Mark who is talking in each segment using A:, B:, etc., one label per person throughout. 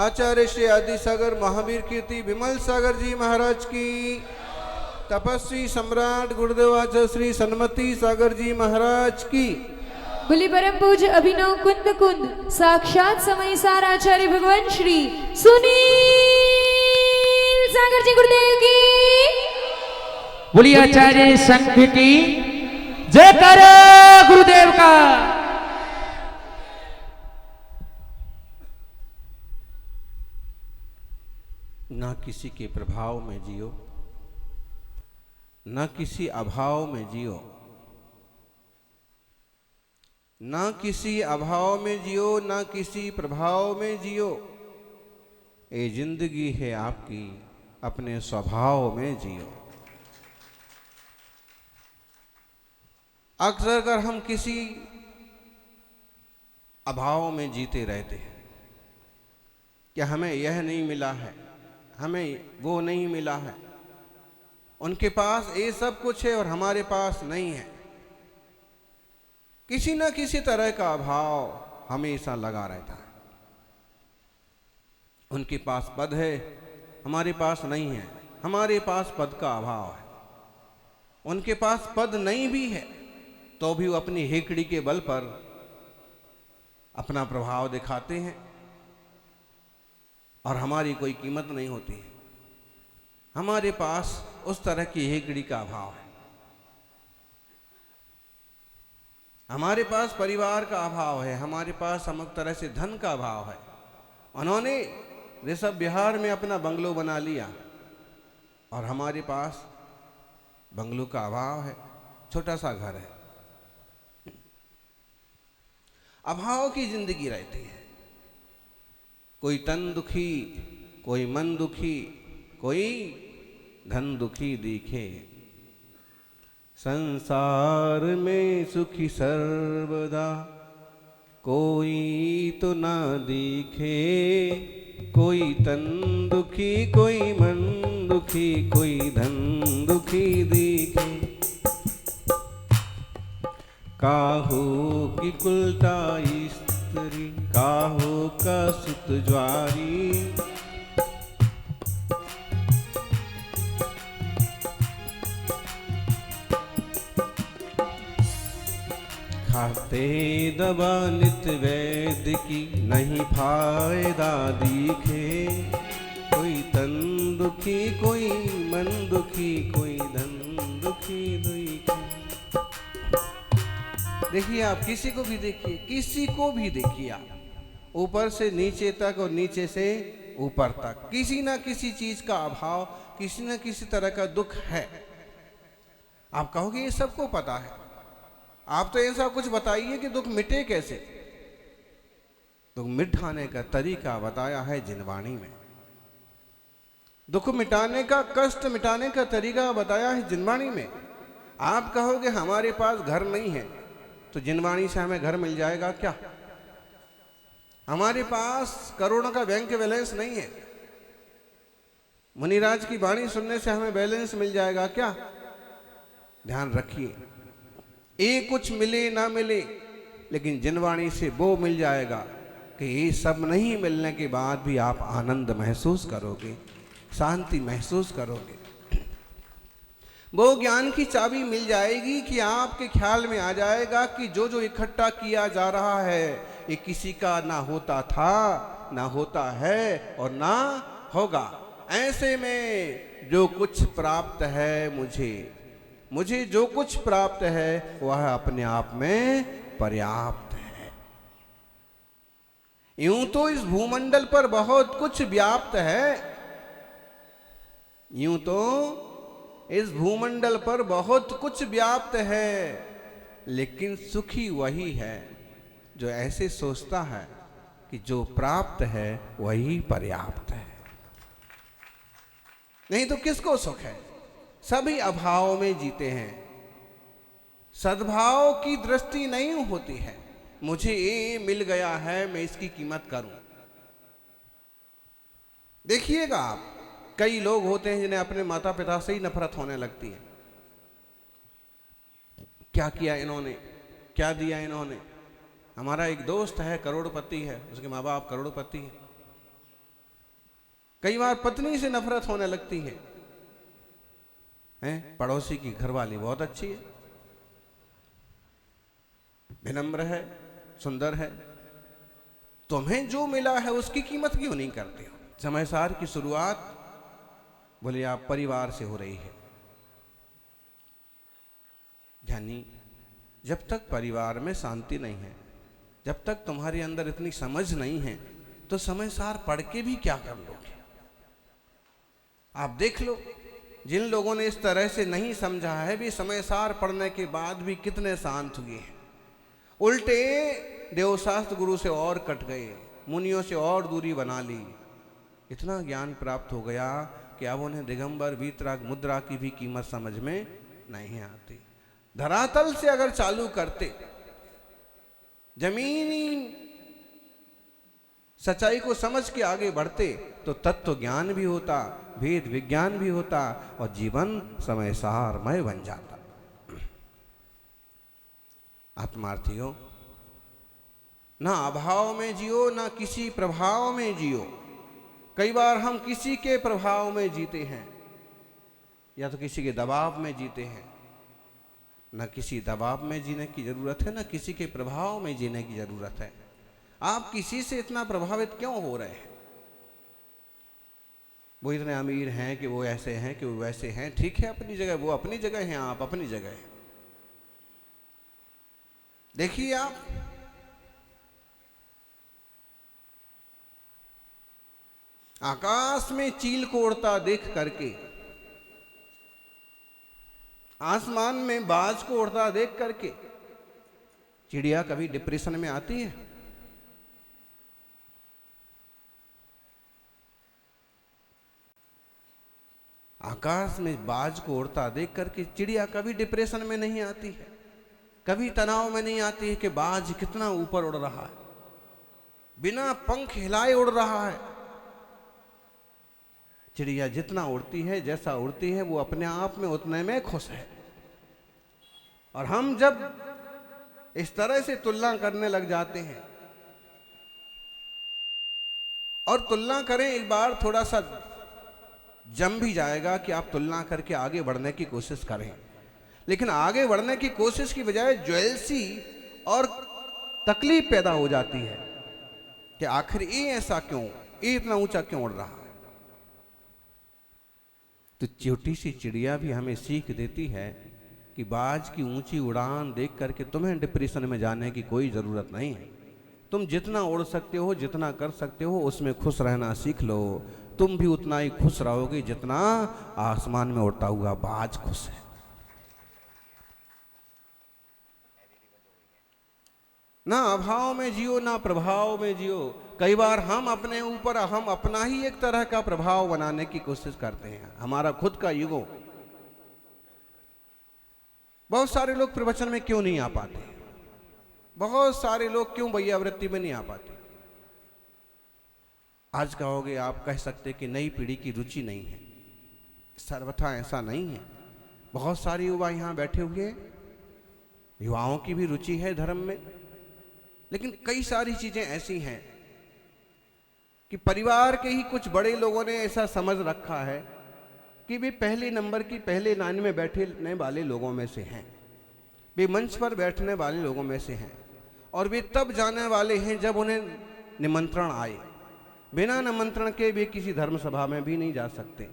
A: आचार्य श्री आदि सागर महावीर कीर्ति विमल सागर जी महाराज की, तपस्वी सम्राट गुरुदेव आचार्य श्री सन्मति सागर जी महाराज की,
B: बोली परम पूज्य अभिनव कुंद कुंद साक्षात समय सार आचार्य भगवान श्री सुनील सागर जी गुरुदेव की,
C: बोली आचार्य संघ की जय कर गुरुदेव का।
A: ना किसी के प्रभाव में जियो, ना किसी अभाव में जियो, ना किसी अभाव में जियो, ना किसी प्रभाव में जियो। ये जिंदगी है आपकी, अपने स्वभाव में जियो। अक्सर अगर हम किसी अभाव में जीते रहते हैं कि हमें यह नहीं मिला है, हमें वो नहीं मिला है, उनके पास ये सब कुछ है और हमारे पास नहीं है, किसी न किसी तरह का अभाव हमेशा लगा रहता है। उनके पास पद है, हमारे पास नहीं है, हमारे पास पद का अभाव है। उनके पास पद नहीं भी है तो भी वो अपनी हेकड़ी के बल पर अपना प्रभाव दिखाते हैं और हमारी कोई कीमत नहीं होती है। हमारे पास उस तरह की हेकड़ी का अभाव है, हमारे पास परिवार का अभाव है, हमारे पास समग्र तरह से धन का अभाव है। उन्होंने ऋषभ बिहार में अपना बंगलो बना लिया और हमारे पास बंगलो का अभाव है, छोटा सा घर है। अभाव की जिंदगी रहती है। कोई तन दुखी, कोई मन दुखी, कोई धन दुखी दिखे। संसार में सुखी सर्वदा कोई तो ना दिखे। कोई तन दुखी, कोई मन दुखी, कोई धन दुखी दिखे। काहो की कुलता स्त्री, काहो का सुत ज्वारी। खाते दवा नित वैद्य की, नहीं फायदा दिखे। कोई तन दुखी, कोई मन दुखी, कोई धन दुखी दिखे। देखिए आप किसी को भी देखिए, किसी को भी देखिए आप, ऊपर से नीचे तक और नीचे से ऊपर तक किसी ना किसी चीज का अभाव, किसी ना किसी तरह का दुख है। आप कहोगे ये सबको पता है, आप तो ऐसा कुछ बताइए कि दुख मिटे कैसे। दुख मिटाने का तरीका बताया है जिनवाणी में। दुख मिटाने का, कष्ट मिटाने का तरीका बताया है जिनवाणी में। आप कहोगे हमारे पास घर नहीं है, तो जिनवाणी से हमें घर मिल जाएगा क्या? हमारे पास करोड़ों का बैंक बैलेंस नहीं है, मुनिराज की वाणी सुनने से हमें बैलेंस मिल जाएगा क्या? ध्यान रखिए, ये कुछ मिले ना मिले, लेकिन जिनवाणी से वो मिल जाएगा कि ये सब नहीं मिलने के बाद भी आप आनंद महसूस करोगे, शांति महसूस करोगे। वो ज्ञान की चाबी मिल जाएगी कि आपके ख्याल में आ जाएगा कि जो जो इकट्ठा किया जा रहा है ये किसी का ना होता था, ना होता है और ना होगा। ऐसे में जो कुछ प्राप्त है मुझे जो कुछ प्राप्त है वह अपने आप में पर्याप्त है। यूं तो इस भूमंडल पर बहुत कुछ व्याप्त है, यूं तो इस भूमंडल पर बहुत कुछ व्याप्त है, लेकिन सुखी वही है जो ऐसे सोचता है कि जो प्राप्त है वही पर्याप्त है। नहीं तो किसको सुख है? सभी अभाव में जीते हैं। सद्भाव की दृष्टि नहीं होती है, मुझे ये मिल गया है मैं इसकी कीमत करूं। देखिएगा आप, कई लोग होते हैं जिन्हें अपने माता पिता से ही नफरत होने लगती है। क्या किया इन्होंने, क्या दिया इन्होंने। हमारा एक दोस्त है, करोड़पति है, उसके माँ बाप करोड़पति है, कई बार पत्नी से नफरत होने लगती है, पड़ोसी की घरवाली बहुत अच्छी है, विनम्र है, सुंदर है, तुम्हें जो मिला है उसकी कीमत क्यों नहीं करते हो? समय सार की शुरुआत बोले आप परिवार से हो रही है। यानी जब तक परिवार में शांति नहीं है, जब तक तुम्हारे अंदर इतनी समझ नहीं है, तो समय सार पढ़ के भी क्या कर लोगे? आप देख लो, जिन लोगों ने इस तरह से नहीं समझा है भी समय सार पढ़ने के बाद भी कितने शांत हुए हैं। उल्टे देवशास्त्र गुरु से और कट गए, मुनियों से और दूरी बना ली। इतना ज्ञान प्राप्त हो गया कि अब उन्हें दिगंबर वीतराग मुद्रा की भी कीमत समझ में नहीं आती। धरातल से अगर चालू करते, जमीनी सच्चाई को समझ के आगे बढ़ते, तो तत्व ज्ञान भी होता, वेद विज्ञान भी होता और जीवन समय सारमय बन जाता। आत्मार्थियों, ना अभाव में जियो, ना किसी प्रभाव में जियो। कई बार हम किसी के प्रभाव में जीते हैं या तो किसी के दबाव में जीते हैं। ना किसी दबाव में जीने की जरूरत है, ना किसी के प्रभाव में जीने की जरूरत है। आप किसी से इतना प्रभावित क्यों हो रहे हैं? वो इतने अमीर हैं कि वो ऐसे हैं कि वो वैसे हैं। ठीक है, अपनी जगह, वो अपनी जगह हैं, आप अपनी जगह हैं। देखिए, आप आकाश में चील को उड़ता देख करके, आसमान में बाज को उड़ता देख करके चिड़िया कभी डिप्रेशन में आती है? आकाश में बाज को उड़ता देख करके चिड़िया कभी डिप्रेशन में नहीं आती है, कभी तनाव में नहीं आती है कि बाज कितना ऊपर उड़ रहा है, बिना पंख हिलाए उड़ रहा है। चिड़िया जितना उड़ती है, जैसा उड़ती है, वो अपने आप में उतने में खुश है। और हम जब इस तरह से तुलना करने लग जाते हैं, और तुलना करें, एक बार थोड़ा सा जम भी जाएगा कि आप तुलना करके आगे बढ़ने की कोशिश करें, लेकिन आगे बढ़ने की कोशिश की बजाय ज्वेलसी और तकलीफ पैदा हो जाती है कि आखिर ये ऐसा क्यों, ये इतना ऊंचा क्यों उड़ रहा है। तो छोटी सी चिड़िया भी हमें सीख देती है कि बाज की ऊंची उड़ान देख करके तुम्हें डिप्रेशन में जाने की कोई ज़रूरत नहीं है। तुम जितना उड़ सकते हो, जितना कर सकते हो, उसमें खुश रहना सीख लो। तुम भी उतना ही खुश रहोगे जितना आसमान में उड़ता हुआ बाज खुश है। ना अभाव में जियो, ना प्रभाव में जियो। कई बार हम अपने ऊपर हम अपना ही एक तरह का प्रभाव बनाने की कोशिश करते हैं, हमारा खुद का ईगो। बहुत सारे लोग प्रवचन में क्यों नहीं आ पाते? बहुत सारे लोग क्यों वैयावृत्ति में नहीं आ पाते? आज कहोगे, आप कह सकते कि नई पीढ़ी की रुचि नहीं है। सर्वथा ऐसा नहीं है। बहुत सारे युवा यहाँ बैठे हुए हैं, युवाओं की भी रुचि है धर्म में, लेकिन कई सारी चीजें ऐसी हैं कि परिवार के ही कुछ बड़े लोगों ने ऐसा समझ रखा है कि वे पहले नंबर की, पहले लाइन में बैठने वाले लोगों में से हैं, वे मंच पर बैठने वाले लोगों में से हैं, और वे तब जाने वाले हैं जब उन्हें निमंत्रण आए। बिना निमंत्रण के वे किसी धर्म सभा में भी नहीं जा सकते,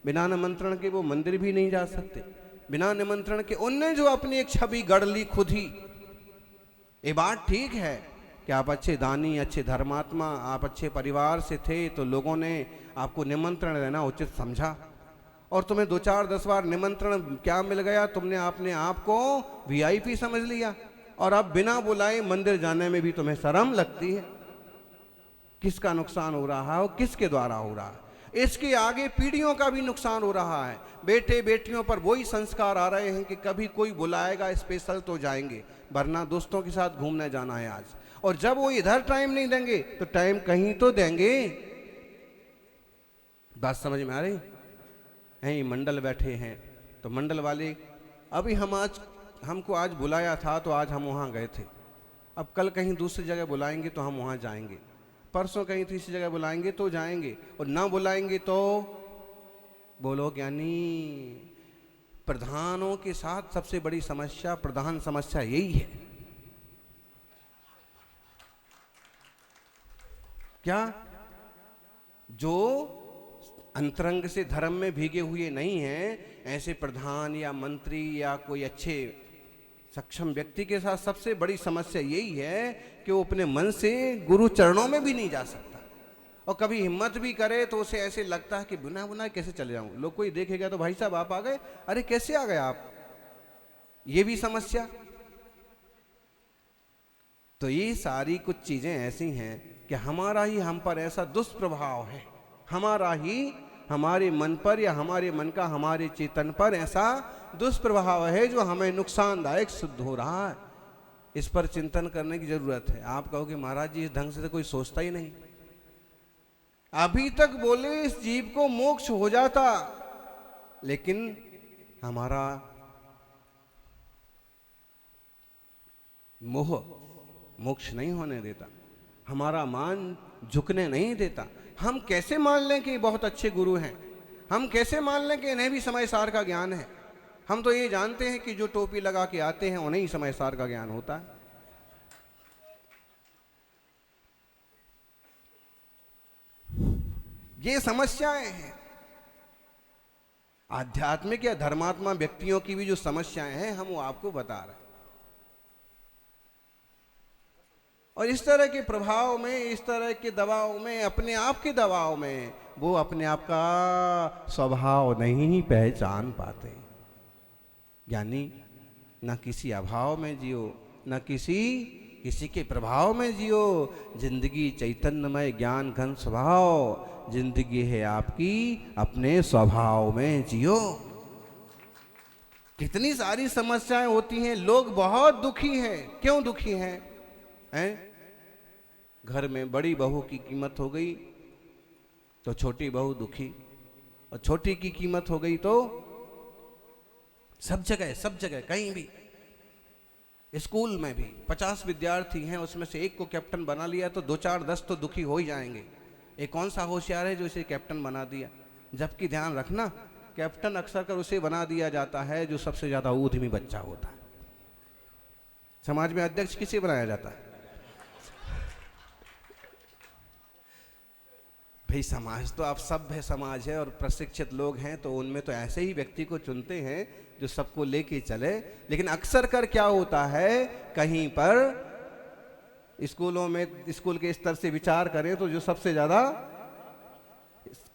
A: बिना निमंत्रण के वो मंदिर भी नहीं जा सकते, बिना निमंत्रण के उनने जो अपनी एक छवि गढ़ ली खुद ही। ये बात ठीक है कि आप अच्छे दानी, अच्छे धर्मात्मा, आप अच्छे परिवार से थे, तो लोगों ने आपको निमंत्रण देना उचित समझा, और तुम्हें 2-4-10 बार निमंत्रण क्या मिल गया, तुमने अपने आप को वीआईपी समझ लिया, और अब बिना बुलाए मंदिर जाने में भी तुम्हें शर्म लगती है। किसका नुकसान हो रहा है और किसके द्वारा हो रहा है? इसके आगे पीढ़ियों का भी नुकसान हो रहा है। बेटे बेटियों पर वही संस्कार आ रहे हैं कि कभी कोई बुलाएगा स्पेशल तो जाएंगे, वरना दोस्तों के साथ घूमने जाना है आज। और जब वो इधर टाइम नहीं देंगे तो टाइम कहीं तो देंगे। बात समझ में आ रही है? ये मंडल बैठे हैं, तो मंडल वाले अभी हमको आज बुलाया था तो आज हम वहाँ गए थे, अब कल कहीं दूसरी जगह बुलाएंगे तो हम वहाँ जाएंगे। परसों कहीं तीसरी जगह बुलाएंगे तो जाएंगे, और ना बुलाएंगे तो बोलो ज्ञानी। प्रधानों के साथ सबसे बड़ी समस्या, प्रधान समस्या यही है। क्या? जो अंतरंग से धर्म में भीगे हुए नहीं हैं, ऐसे प्रधान या मंत्री या कोई अच्छे सक्षम व्यक्ति के साथ सबसे बड़ी समस्या यही है कि वो अपने मन से गुरु चरणों में भी नहीं जा सकता, और कभी हिम्मत भी करे तो उसे ऐसे लगता है कि बिना बुनाए कैसे चले जाऊं। लोग कोई देखेगा तो भाई साहब आप आ गए, अरे कैसे आ गए आप, ये भी समस्या। तो ये सारी कुछ चीजें ऐसी हैं कि हमारा ही हम पर ऐसा दुष्प्रभाव है, हमारा ही हमारे मन पर या हमारे मन का हमारे चेतन पर ऐसा दुष्प्रभाव है जो हमें नुकसानदायक सिद्ध हो रहा है। इस पर चिंतन करने की जरूरत है। आप कहोगे महाराज जी इस ढंग से तो कोई सोचता ही नहीं। अभी तक बोले इस जीव को मोक्ष हो जाता, लेकिन हमारा मोह मोक्ष नहीं होने देता, हमारा मान झुकने नहीं देता। हम कैसे मान लें कि बहुत अच्छे गुरु हैं, हम कैसे मान लें कि इन्हें भी समय सार का ज्ञान है। हम तो ये जानते हैं कि जो टोपी लगा के आते हैं उन्हें ही समय सार का ज्ञान होता है। ये समस्याएं हैं आध्यात्मिक या धर्मात्मा व्यक्तियों की भी जो समस्याएं हैं हम वो आपको बता रहे हैं। और इस तरह के प्रभाव में, इस तरह के दबाव में, अपने आप के दबाव में वो अपने आप का स्वभाव नहीं पहचान पाते। यानी न किसी अभाव में जियो, न किसी के प्रभाव में जियो। जिंदगी चैतन्यमय ज्ञान घन स्वभाव, जिंदगी है आपकी अपने स्वभाव में जियो। कितनी सारी समस्याएं होती हैं, लोग बहुत दुखी हैं। क्यों दुखी हैं? घर में बड़ी बहू की कीमत हो गई तो छोटी बहू दुखी, और छोटी की कीमत हो गई तो सब जगह कहीं भी, स्कूल में भी 50 विद्यार्थी हैं, उसमें से एक को कैप्टन बना लिया तो 2 4 10 तो दुखी हो ही जाएंगे। एक कौन सा होशियार है जो इसे कैप्टन बना दिया? जबकि ध्यान रखना, कैप्टन अक्सर कर उसे बना दिया जाता है जो सबसे ज्यादा ऊधमी बच्चा होता है। समाज में अध्यक्ष किसे बनाया जाता है? भाई समाज तो आप सभ्य समाज है और प्रशिक्षित लोग हैं, तो उनमें तो ऐसे ही व्यक्ति को चुनते हैं जो सबको लेके चले। लेकिन अक्सर कर क्या होता है, कहीं पर स्कूलों में, स्कूल के स्तर से विचार करें तो जो सबसे ज्यादा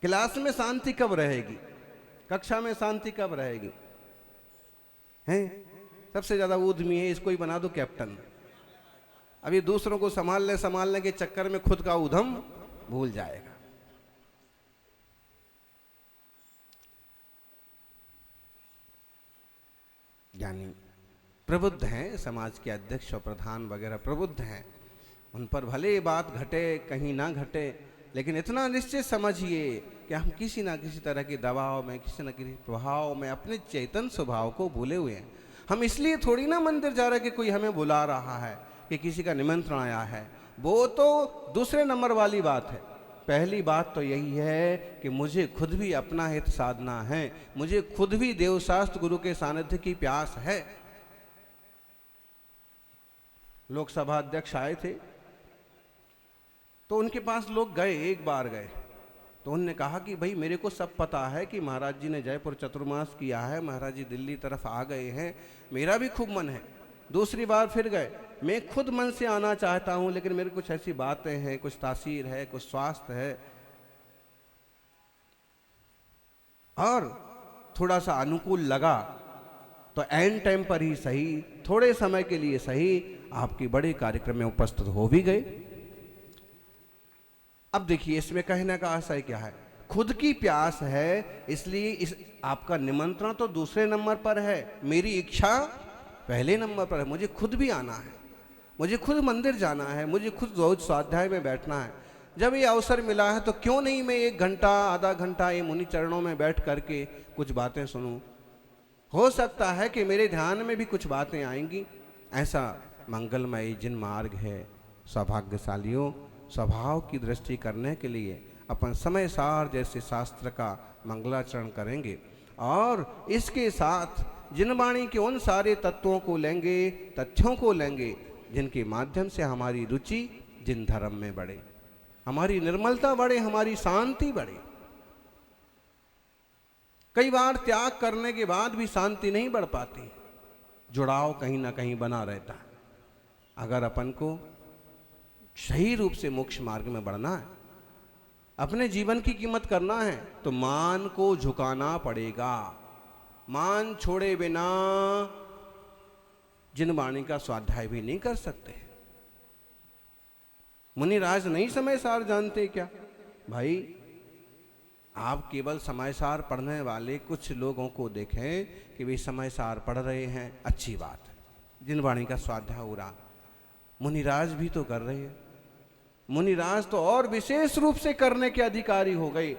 A: क्लास में शांति कब रहेगी, कक्षा में शांति कब रहेगी, हैं? सबसे ज्यादा ऊधमी है, इसको ही बना दो कैप्टन। अभी दूसरों को संभालने के चक्कर में खुद का ऊधम भूल जाएगा। यानी प्रबुद्ध हैं, समाज के अध्यक्ष और प्रधान वगैरह प्रबुद्ध हैं, उन पर भले ये बात घटे कहीं ना घटे, लेकिन इतना निश्चित समझिए कि हम किसी ना किसी तरह के दबाव में, किसी न किसी प्रभाव में अपने चेतन स्वभाव को भूले हुए हैं। हम इसलिए थोड़ी ना मंदिर जा रहे कि कोई हमें बुला रहा है, कि किसी का निमंत्रण आया है। वो तो दूसरे नंबर वाली बात है। पहली बात तो यही है कि मुझे खुद भी अपना हित साधना है, मुझे खुद भी देवशास्त्र गुरु के सानिध्य की प्यास है। लोकसभा अध्यक्ष आए थे तो उनके पास लोग गए, एक बार गए तो उन्होंने कहा कि भाई मेरे को सब पता है कि महाराज जी ने जयपुर चतुर्मास किया है, महाराज जी दिल्ली तरफ आ गए हैं, मेरा भी खूब मन है। दूसरी बार फिर गए, मैं खुद मन से आना चाहता हूं, लेकिन मेरे कुछ ऐसी बातें हैं, कुछ तासीर है, कुछ स्वास्थ्य है, और थोड़ा सा अनुकूल लगा तो एंड टाइम पर ही सही, थोड़े समय के लिए सही, आपके बड़े कार्यक्रम में उपस्थित हो भी गए। अब देखिए इसमें कहने का आशय क्या है, खुद की प्यास है, इसलिए इस आपका निमंत्रण तो दूसरे नंबर पर है, मेरी इच्छा पहले नंबर पर है। मुझे खुद भी आना है, मुझे खुद मंदिर जाना है, मुझे खुद रोज स्वाध्याय में बैठना है। जब ये अवसर मिला है तो क्यों नहीं मैं 1 घंटा आधा घंटा ये मुनि चरणों में बैठ करके कुछ बातें सुनूं। हो सकता है कि मेरे ध्यान में भी कुछ बातें आएंगी। ऐसा मंगलमय जिन मार्ग है, सौभाग्यशालियों स्वभाव की दृष्टि करने के लिए अपन समय सार जैसे शास्त्र का मंगलाचरण करेंगे और इसके साथ जिनवाणी के उन सारे तत्वों को लेंगे, तथ्यों को लेंगे जिनके माध्यम से हमारी रुचि जिन धर्म में बढ़े, हमारी निर्मलता बढ़े, हमारी शांति बढ़े। कई बार त्याग करने के बाद भी शांति नहीं बढ़ पाती, जुड़ाव कहीं ना कहीं बना रहता है। अगर अपन को सही रूप से मोक्ष मार्ग में बढ़ना है, अपने जीवन की कीमत करना है, तो मान को झुकाना पड़ेगा। मान छोड़े बिना जिनवाणी का स्वाध्याय भी नहीं कर सकते। मुनिराज नहीं समय सार जानते क्या? भाई आप केवल समय सार पढ़ने वाले कुछ लोगों को देखें कि वे समय सार पढ़ रहे हैं, अच्छी बात है, जिनवाणी का स्वाध्याय हो रहा। मुनिराज भी तो कर रहे हैं। मुनिराज तो और विशेष रूप से करने के अधिकारी हो गए,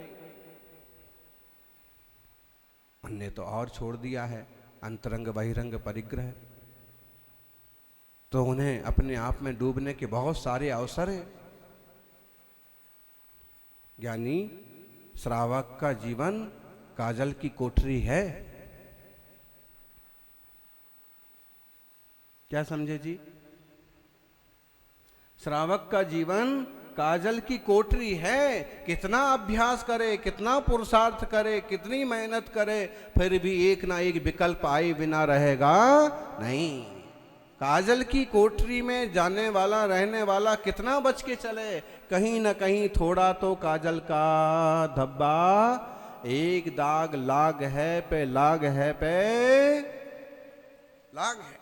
A: उनने तो और छोड़ दिया है अंतरंग बहिरंग परिग्रह। तो उन्हें अपने आप में डूबने के बहुत सारे अवसर हैं। यानी श्रावक का जीवन काजल की कोठरी है। क्या समझे जी? श्रावक का जीवन काजल की कोठरी है। कितना अभ्यास करे, कितना पुरुषार्थ करे, कितनी मेहनत करे, फिर भी एक ना एक विकल्प आए बिना रहेगा नहीं। काजल की कोठरी में जाने वाला, रहने वाला कितना बच के चले, कहीं ना कहीं थोड़ा तो काजल का धब्बा, एक दाग लाग है पे लाग है पे लाग है।